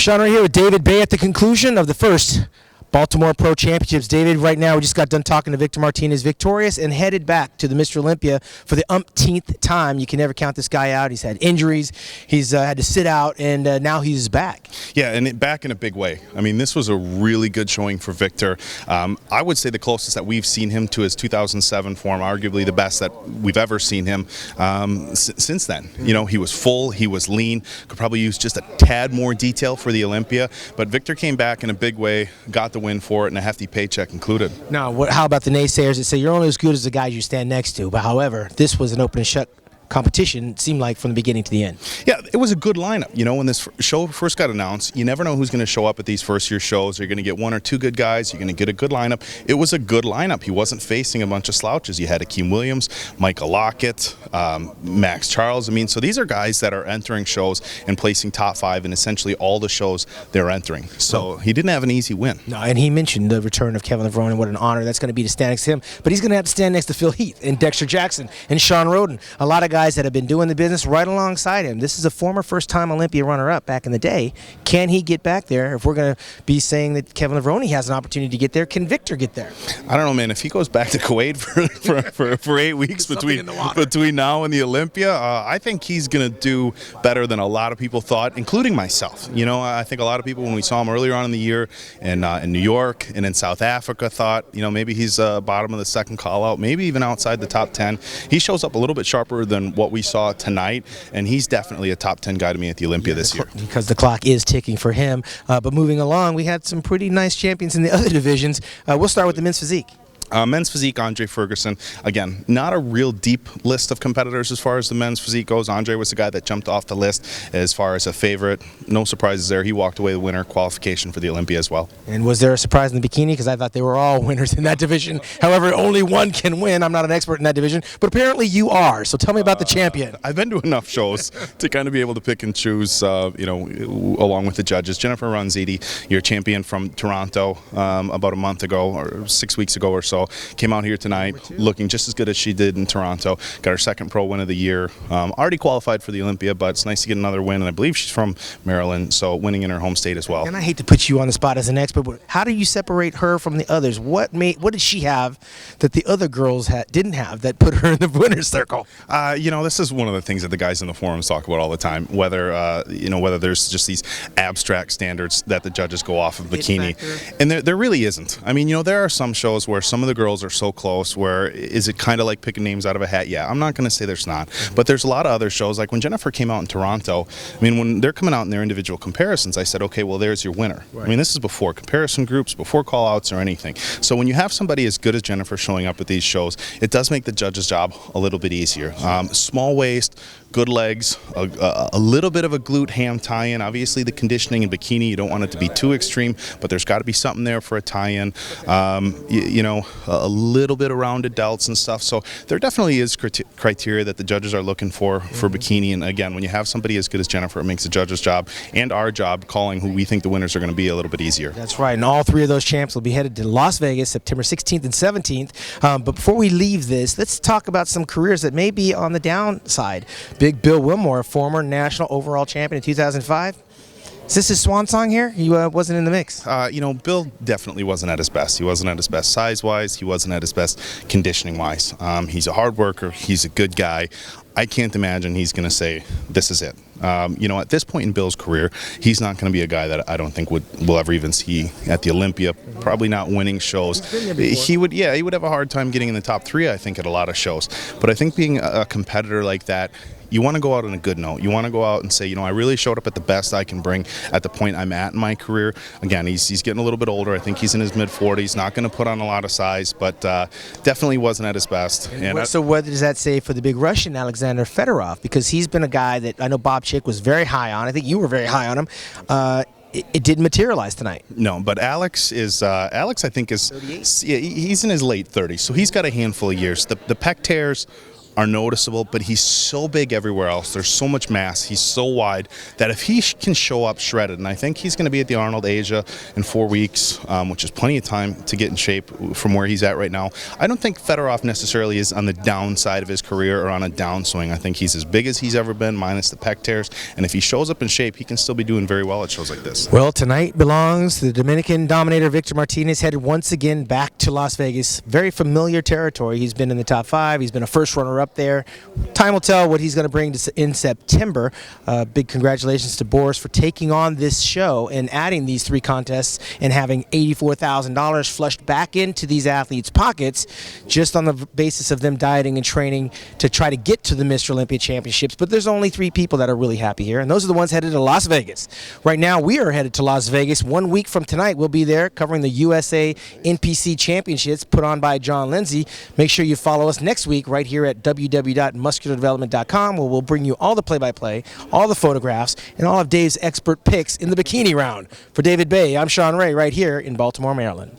Shawn right here with David Bay at the conclusion of the first Baltimore Pro Championships. David, right now we just got done talking to Victor Martinez, victorious and headed back to the Mr. Olympia for the umpteenth time. You can never count this guy out. He's had injuries. He's had to sit out, and now he's back. Yeah, and back in a big way. I mean, this was a really good showing for Victor. I would say the closest that we've seen him to his 2007 form, arguably the best that we've ever seen him since then. You know, he was full, he was lean, could probably use just a tad more detail for the Olympia, but Victor came back in a big way, got the win for it, and a hefty paycheck included. Now, how about the naysayers that say you're only as good as the guys you stand next to? But however, this was an open and shut competition, it seemed like, from the beginning to the end. Yeah, it was a good lineup. You know, when this show first got announced, you never know who's going to show up at these first-year shows. You're going to get one or two good guys. You're going to get a good lineup. It was a good lineup. He wasn't facing a bunch of slouches. You had Akeem Williams, Michael Lockett, Max Charles. I mean, so these are guys that are entering shows and placing top five in essentially all the shows they're entering. So he didn't have an easy win. No, and he mentioned the return of Kevin Levrone and what an honor that's going to be to stand next to him. But he's going to have to stand next to Phil Heath and Dexter Jackson and Shawn Rhoden. A lot of guys that have been doing the business right alongside him. This is a former first-time Olympia runner-up back in the day. Can he get back there? If we're going to be saying that Kevin Levrone has an opportunity to get there, can Victor get there? I don't know, man. If he goes back to Kuwait for 8 weeks between now and the Olympia, I think he's going to do better than a lot of people thought, including myself. You know, I think a lot of people, when we saw him earlier on in the year in New York and in South Africa, thought, you know, maybe he's bottom of the second call-out, maybe even outside the top 10. He shows up a little bit sharper than what we saw tonight, and he's definitely a top 10 guy to me at the Olympia this year. Because the clock is ticking for him. But moving along, we had some pretty nice champions in the other divisions. We'll start with the men's physique. Men's physique, Andre Ferguson. Again, not a real deep list of competitors as far as the men's physique goes. Andre was the guy that jumped off the list as far as a favorite. No surprises there. He walked away the winner, qualification for the Olympia as well. And was there a surprise in the bikini? Because I thought they were all winners in that division. However, only one can win. I'm not an expert in that division, but apparently you are. So tell me about the champion. I've been to enough shows to kind of be able to pick and choose, you know, along with the judges. Jennifer Ronziti, your champion from Toronto about a month ago or 6 weeks ago or so. Came out here tonight looking just as good as she did in Toronto. Got her second pro win of the year. Already qualified for the Olympia, but it's nice to get another win. And I believe she's from Maryland, so winning in her home state as well. And I hate to put you on the spot as an expert, but how do you separate her from the others? What did she have that the other girls didn't have that put her in the winner's circle? You know, this is one of the things that the guys in the forums talk about all the time. Whether you know, whether there's just these abstract standards that the judges go off of bikini, and there really isn't. I mean, you know, there are some shows where some of the girls are so close where is it kind of like picking names out of a hat? Yeah, I'm not going to say there's not, but there's a lot of other shows. Like when Jennifer came out in Toronto, I mean, when they're coming out in their individual comparisons, I said, okay, well, there's your winner. Right. I mean, this is before comparison groups, before call-outs or anything. So when you have somebody as good as Jennifer showing up at these shows, it does make the judge's job a little bit easier. Small waist, good legs, a little bit of a glute ham tie-in. Obviously, the conditioning in bikini, you don't want it to be too extreme, but there's got to be something there for a tie-in. You know, a little bit of rounded delts and stuff. So there definitely is criteria that the judges are looking for bikini. And again, when you have somebody as good as Jennifer, it makes the judge's job and our job calling who we think the winners are going to be a little bit easier. That's right. And all three of those champs will be headed to Las Vegas September 16th and 17th. But before we leave this, let's talk about some careers that may be on the downside. Big Bill Wilmore, former national overall champion in 2005. Is this his swan song here? He wasn't in the mix. You know, Bill definitely wasn't at his best. He wasn't at his best size-wise. He wasn't at his best conditioning-wise. He's a hard worker. He's a good guy. I can't imagine he's going to say, this is it. You know, at this point in Bill's career, he's not going to be a guy that I don't think we'll ever even see at the Olympia. Probably not winning shows. He would have a hard time getting in the top three, I think, at a lot of shows. But I think being a competitor like that, you want to go out on a good note. You want to go out and say, you know, I really showed up at the best I can bring at the point I'm at in my career. Again, he's getting a little bit older. I think he's in his mid-40s. Not going to put on a lot of size, but definitely wasn't at his best. And so what does that say for the big Russian, Alexander Fedorov? Because he's been a guy that I know Bob Chick was very high on. I think you were very high on him. It didn't materialize tonight. No, but Alex, I think, is 38? He's in his late 30s, so he's got a handful of years. The pec tears are noticeable, but he's so big everywhere else. There's so much mass. He's so wide that if he can show up shredded, and I think he's going to be at the Arnold Asia in 4 weeks, which is plenty of time to get in shape from where he's at right now. I don't think Fedorov necessarily is on the downside of his career or on a downswing. I think he's as big as he's ever been, minus the pec tears, and if he shows up in shape, he can still be doing very well at shows like this. Well, tonight belongs to the Dominican dominator Victor Martinez, headed once again back to Las Vegas. Very familiar territory. He's been in the top 5. He's been a first runner up there. Time will tell what he's going to bring in September. Big congratulations to Boris for taking on this show and adding these 3 contests and having $84,000 flushed back into these athletes' pockets just on the basis of them dieting and training to try to get to the Mr. Olympia Championships. But there's only 3 people that are really happy here, and those are the ones headed to Las Vegas. Right now, we are headed to Las Vegas. 1 week from tonight, we'll be there covering the USA NPC Championships put on by John Lindsay. Make sure you follow us next week right here at www.musculardevelopment.com, where we'll bring you all the play-by-play, all the photographs, and all of Dave's expert picks in the bikini round. For David Bay, I'm Shawn Ray right here in Baltimore, Maryland.